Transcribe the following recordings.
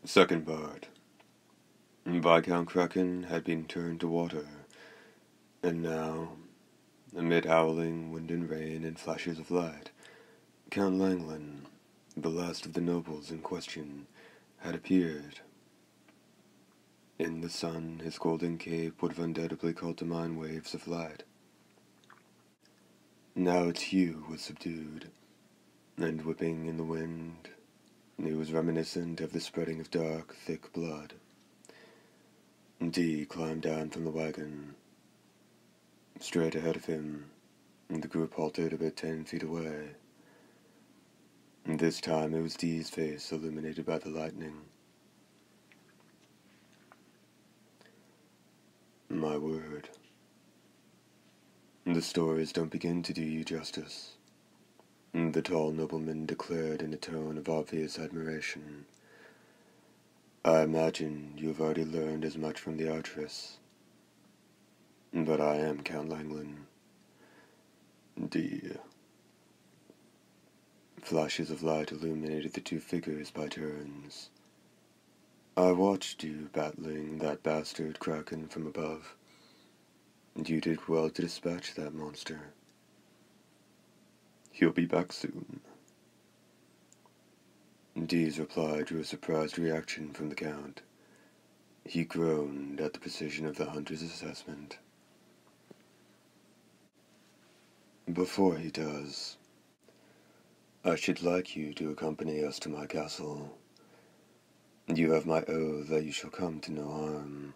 Second part. Viscount Kraken had been turned to water, and now, amid howling wind and rain and flashes of light, Count Langland, the last of the nobles in question, had appeared. In the sun, his golden cape would have undoubtedly caught the mind waves of light. Now its hue was subdued, and whipping in the wind, it was reminiscent of the spreading of dark, thick blood. Dee climbed down from the wagon. Straight ahead of him, the group halted about 10 feet away. This time it was Dee's face illuminated by the lightning. My word. The stories don't begin to do you justice, the tall nobleman declared in a tone of obvious admiration. I imagine you have already learned as much from the archeress. But I am Count Langland. Dee. Flashes of light illuminated the two figures by turns. I watched you battling that bastard Kraken from above, and you did well to dispatch that monster. He'll be back soon. Dee's reply drew a surprised reaction from the Count. He groaned at the precision of the hunter's assessment. Before he does, I should like you to accompany us to my castle. You have my oath that you shall come to no harm.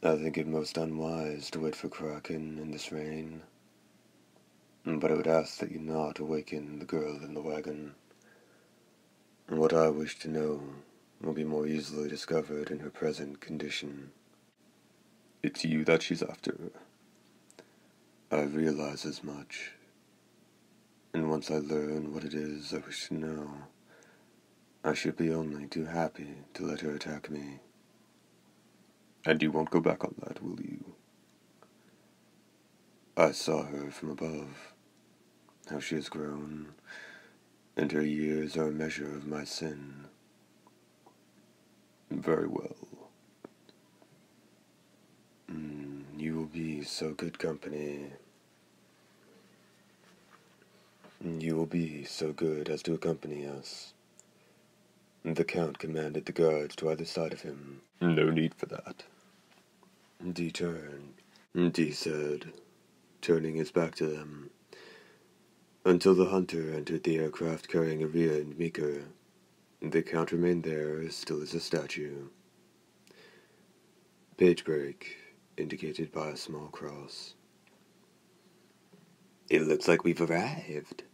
I think it most unwise to wait for Kraken in this rain, but I would ask that you not awaken the girl in the wagon. What I wish to know will be more easily discovered in her present condition. It's you that she's after. I realize as much, and once I learn what it is I wish to know, I should be only too happy to let her attack me. And you won't go back on that, will you? I saw her from above, how she has grown, and her years are a measure of my sin. Very well. You will be so good company. You will be so good as to accompany us. The Count commanded the guards to either side of him. No need for that. Dee turned. Dee said, turning his back to them, until the hunter entered the aircraft carrying Iriya and Meeker. The Count remained there as still as a statue. Page break, indicated by a small cross. It looks like we've arrived,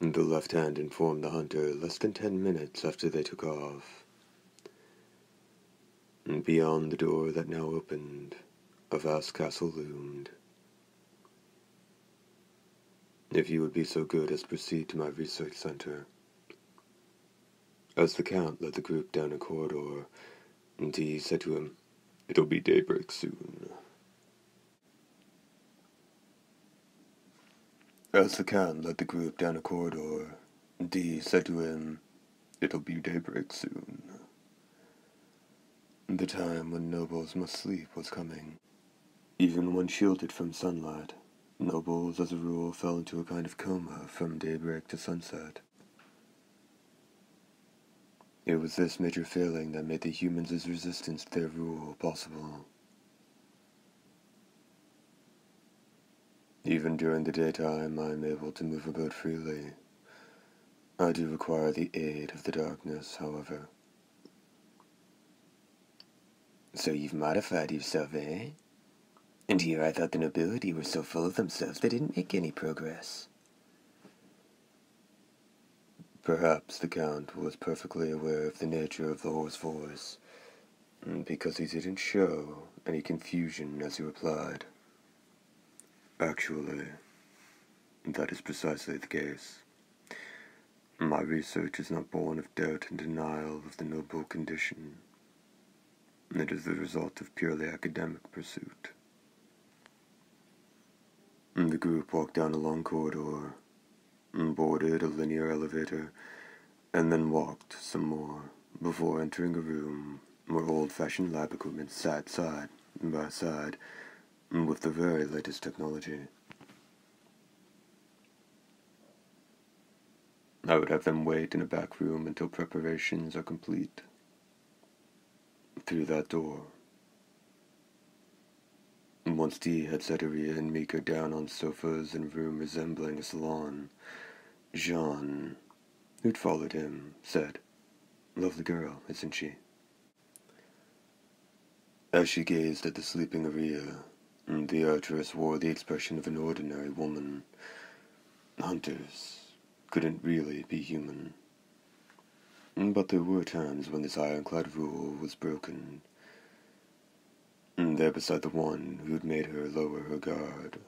the left hand informed the hunter less than 10 minutes after they took off. Beyond the door that now opened, a vast castle loomed. If you would be so good as to proceed to my research center. As the Count led the group down a corridor, Dee said to him, It'll be daybreak soon. As the Count led the group down a corridor, Dee said to him, It'll be daybreak soon. The time when nobles must sleep was coming. Even when shielded from sunlight, nobles as a rule fell into a kind of coma from daybreak to sunset. It was this major failing that made the humans' resistance to their rule possible. Even during the daytime, I am able to move about freely. I do require the aid of the darkness, however. So you've modified yourself, eh? And here I thought the nobility were so full of themselves they didn't make any progress. Perhaps the Count was perfectly aware of the nature of the horse voice, because he didn't show any confusion as he replied. Actually, that is precisely the case. My research is not born of doubt and denial of the noble condition. It is the result of purely academic pursuit. The group walked down a long corridor, boarded a linear elevator, and then walked some more before entering a room where old-fashioned lab equipment sat side by side with the very latest technology. I would have them wait in a back room until preparations are complete. Through that door. Once Dee had set Iriya and Mika down on sofas in a room resembling a salon, Jean, who'd followed him, said, "Lovely girl, isn't she?" As she gazed at the sleeping Iriya, the archeress wore the expression of an ordinary woman. Hunters couldn't really be human. But there were times when this ironclad rule was broken. There beside the one who'd made her lower her guard,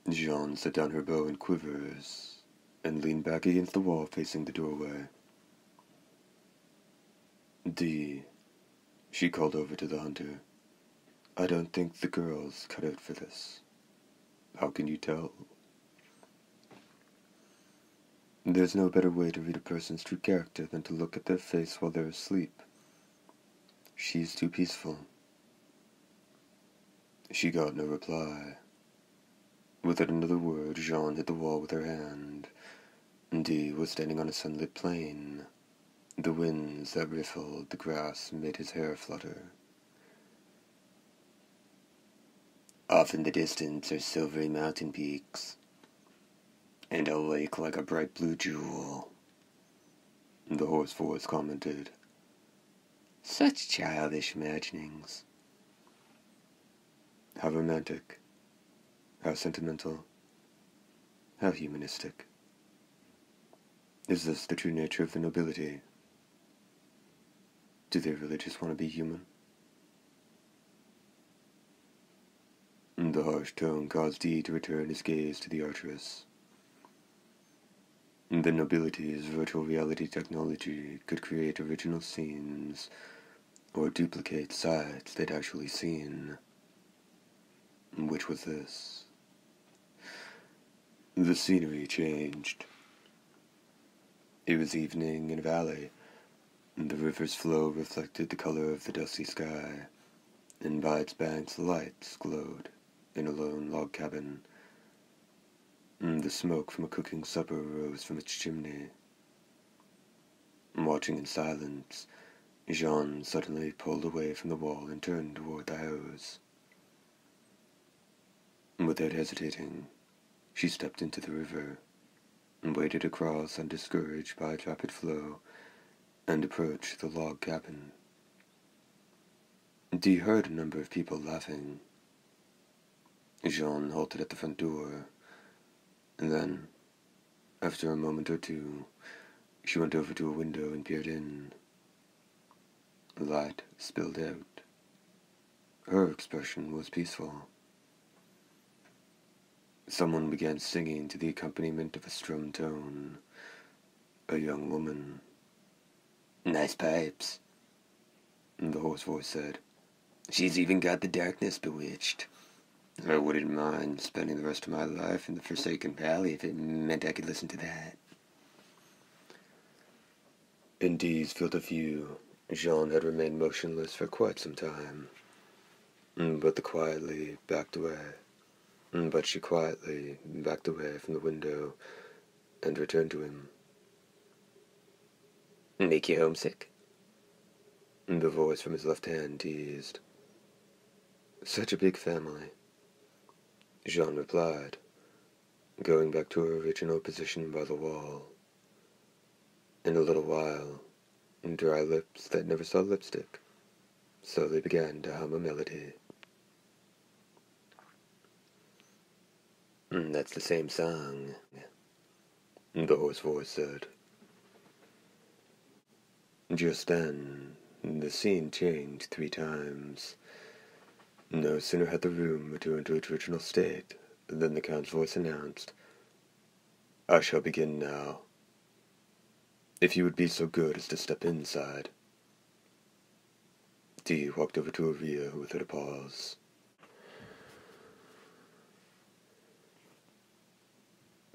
Jean set down her bow and quivers, and leaned back against the wall facing the doorway. "Dee," she called over to the hunter, "I don't think the girl's cut out for this." "How can you tell?" "There's no better way to read a person's true character than to look at their face while they're asleep. She's too peaceful." She got no reply. Without another word, Jean hit the wall with her hand. Dee was standing on a sunlit plain. The winds that riffled the grass made his hair flutter. Off in the distance are silvery mountain peaks, and a lake like a bright blue jewel, the hoarse voice commented. "Such childish imaginings." How romantic, how sentimental, how humanistic. Is this the true nature of the nobility? Do they really just want to be human? The harsh tone caused Dee to return his gaze to the archeress. The nobility's virtual reality technology could create original scenes or duplicate sights they'd actually seen. Which was this? The scenery changed. It was evening in a valley. The river's flow reflected the color of the dusty sky, and by its banks lights glowed in a lone log cabin. The smoke from a cooking supper rose from its chimney. Watching in silence, Jean suddenly pulled away from the wall and turned toward the house. Without hesitating, she stepped into the river, and waded across undiscouraged by its rapid flow, and approached the log cabin. Dee heard a number of people laughing. Jean halted at the front door, and then, after a moment or two, she went over to a window and peered in. Light spilled out. Her expression was peaceful. Someone began singing to the accompaniment of a strummed tone. A young woman. "Nice pipes," the hoarse voice said. "She's even got the darkness bewitched. I wouldn't mind spending the rest of my life in the Forsaken Valley if it meant I could listen to that." In Dee's field of view, Jean had remained motionless for quite some time, but she quietly backed away from the window and returned to him. "Make you homesick?" The voice from his left hand teased. "Such a big family," Jean replied, going back to her original position by the wall. In a little while, dry lips that never saw lipstick slowly began to hum a melody. "That's the same song," the hoarse voice said. Just then, the scene changed 3 times. No sooner had the room returned to its original state than the Count's voice announced, "I shall begin now. If you would be so good as to step inside." Dee walked over to Iriya without a pause.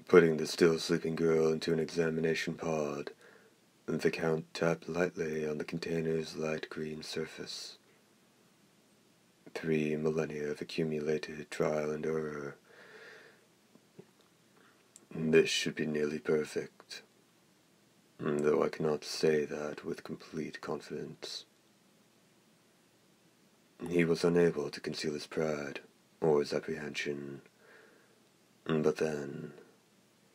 Putting the still sleeping girl into an examination pod, The Count tapped lightly on the container's light green surface. 3 millennia of accumulated trial and error. This should be nearly perfect, though I cannot say that with complete confidence. He was unable to conceal his pride or his apprehension, but then,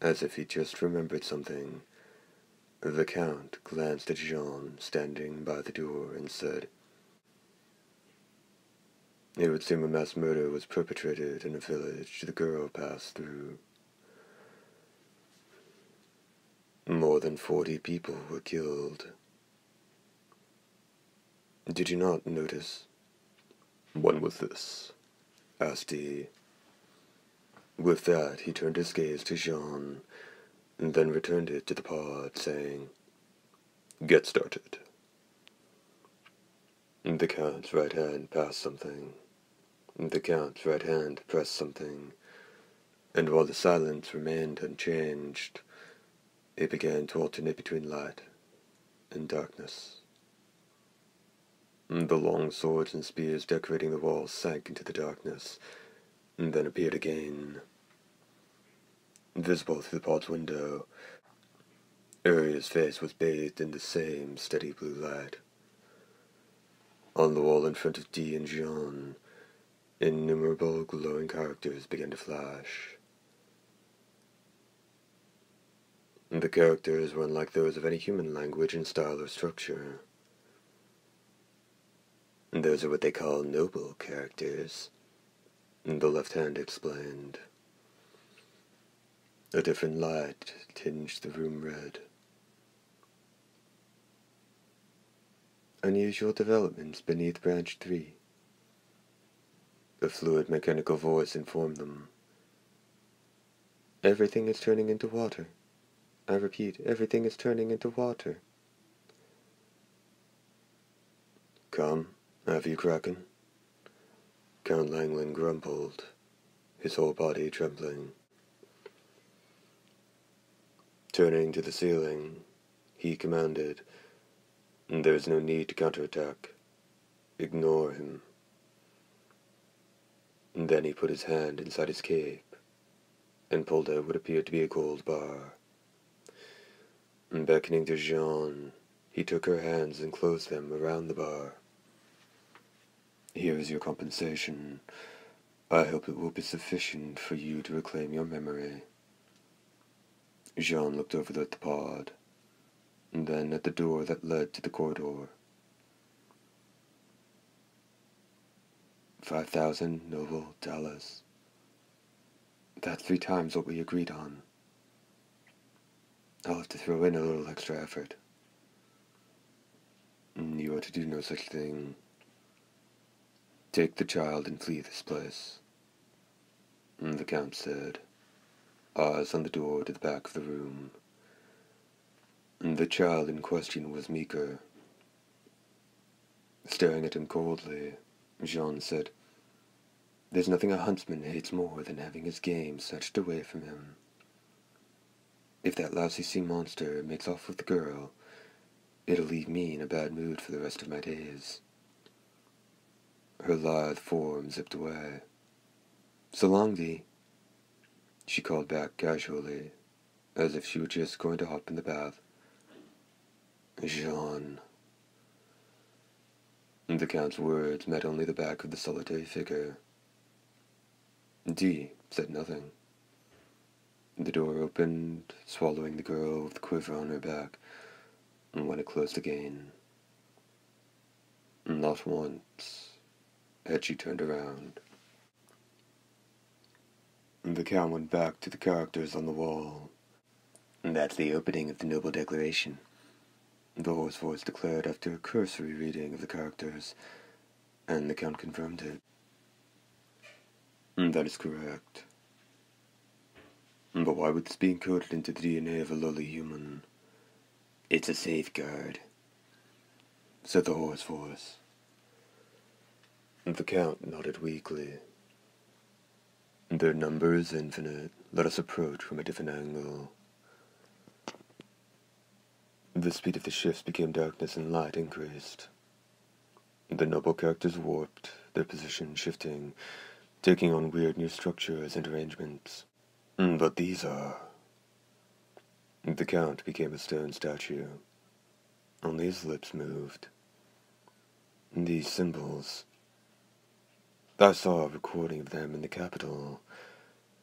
as if he just remembered something, the Count glanced at Jean standing by the door and said, "It would seem a mass murder was perpetrated in a village the girl passed through. More than 40 people were killed. Did you not notice?" "When was this?" asked he. With that, he turned his gaze to Jean, and then returned it to the pod, saying, "Get started." The Count's right hand passed something. The Count's right hand pressed something, and while the silence remained unchanged, it began to alternate between light and darkness. The long swords and spears decorating the walls sank into the darkness, and then appeared again. Visible through the pod's window, Iriya's face was bathed in the same steady blue light. On the wall in front of Dee and Jean, innumerable glowing characters began to flash. The characters were unlike those of any human language in style or structure. Those are what they call noble characters, the left hand explained. A different light tinged the room red. Unusual developments beneath branch 3. A fluid mechanical voice informed them. "Everything is turning into water. I repeat, everything is turning into water." "Come, have you Kraken?" Count Langland grumbled, his whole body trembling. Turning to the ceiling, he commanded, "There is no need to counterattack. Ignore him." And then he put his hand inside his cape and pulled out what appeared to be a gold bar. And beckoning to Jean, he took her hands and closed them around the bar. "Here is your compensation. I hope it will be sufficient for you to reclaim your memory." Jean looked over at the pod, and then at the door that led to the corridor. 5,000 noble dollars. That's 3 times what we agreed on. I'll have to throw in a little extra effort. You are to do no such thing. Take the child and flee this place," the Count said, eyes on the door to the back of the room. The child in question was Meeker. Staring at him coldly, Jean said, "There's nothing a huntsman hates more than having his game snatched away from him. If that lousy sea monster makes off with the girl, it'll leave me in a bad mood for the rest of my days." Her lithe form zipped away. "So long, Dee," she called back casually, as if she were just going to hop in the bath. "Jean." The Count's words met only the back of the solitary figure. Dee said nothing. The door opened, swallowing the girl with the quiver on her back, and when it closed again, not once had she turned around. The Count went back to the characters on the wall. "That's the opening of the Noble Declaration," the hoarse voice declared after a cursory reading of the characters, and the Count confirmed it. "That is correct. But why would this be encoded into the DNA of a lowly human?" "It's a safeguard," said the hoarse voice. The Count nodded weakly. "Their number is infinite. Let us approach from a different angle." The speed of the shifts became darkness and light increased. The noble characters warped, their position shifting, taking on weird new structures and arrangements. But these are... The Count became a stone statue. Only his lips moved. These symbols... I saw a recording of them in the capital,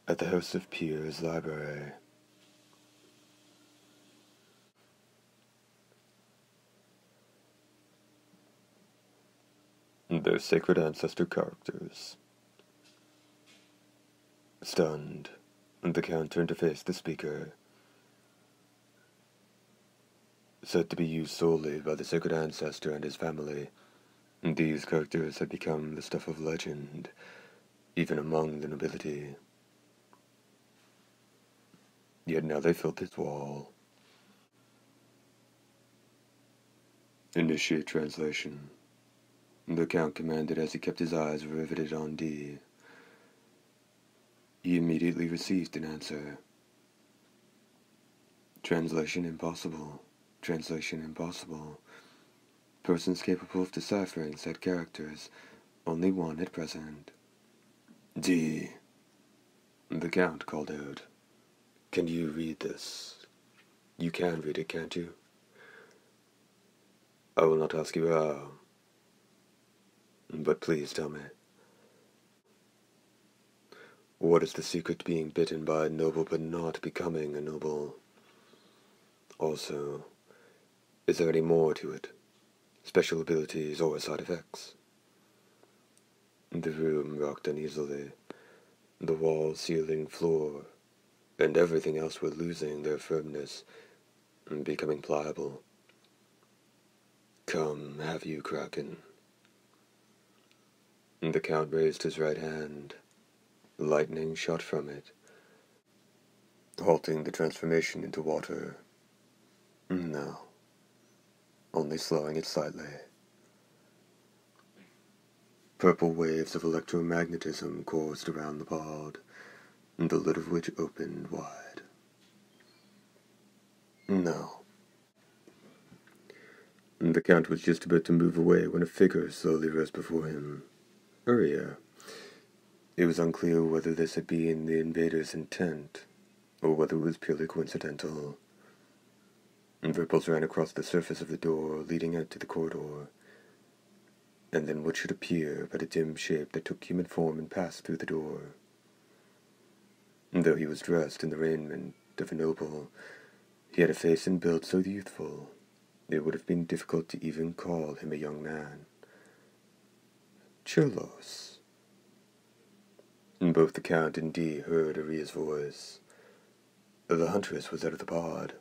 at the House of Peers Library. They're sacred ancestor characters. Stunned, the Count turned to face the speaker. Said to be used solely by the sacred ancestor and his family, these characters had become the stuff of legend, even among the nobility. Yet now they filled his wall. Initiate translation. The Count commanded as he kept his eyes riveted on D. He immediately received an answer. Translation impossible. Translation impossible. Persons capable of deciphering said characters, only one at present. D. The Count called out. Can you read this? You can read it, can't you? I will not ask you how. But please tell me. What is the secret to being bitten by a noble but not becoming a noble? Also, is there any more to it? Special abilities or side effects? The room rocked uneasily. The wall, ceiling, floor, and everything else were losing their firmness and becoming pliable. Come, have you, Kraken? The Count raised his right hand. Lightning shot from it, halting the transformation into water. No, only slowing it slightly. Purple waves of electromagnetism coursed around the pod, the lid of which opened wide. No. The Count was just about to move away when a figure slowly rose before him. Iriya. It was unclear whether this had been the invader's intent, or whether it was purely coincidental. Ripples ran across the surface of the door leading out to the corridor, and then what should appear but a dim shape that took human form and passed through the door. Though he was dressed in the raiment of a noble, he had a face and build so youthful, it would have been difficult to even call him a young man. Cholos. Both the Count and Dee heard Iriya's voice. The huntress was out of the pod.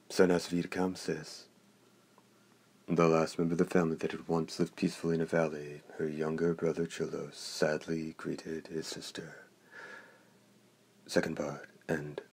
Sanas Kamsis. The last member of the family that had once lived peacefully in a valley, her younger brother Cholos sadly greeted his sister. Second part, end.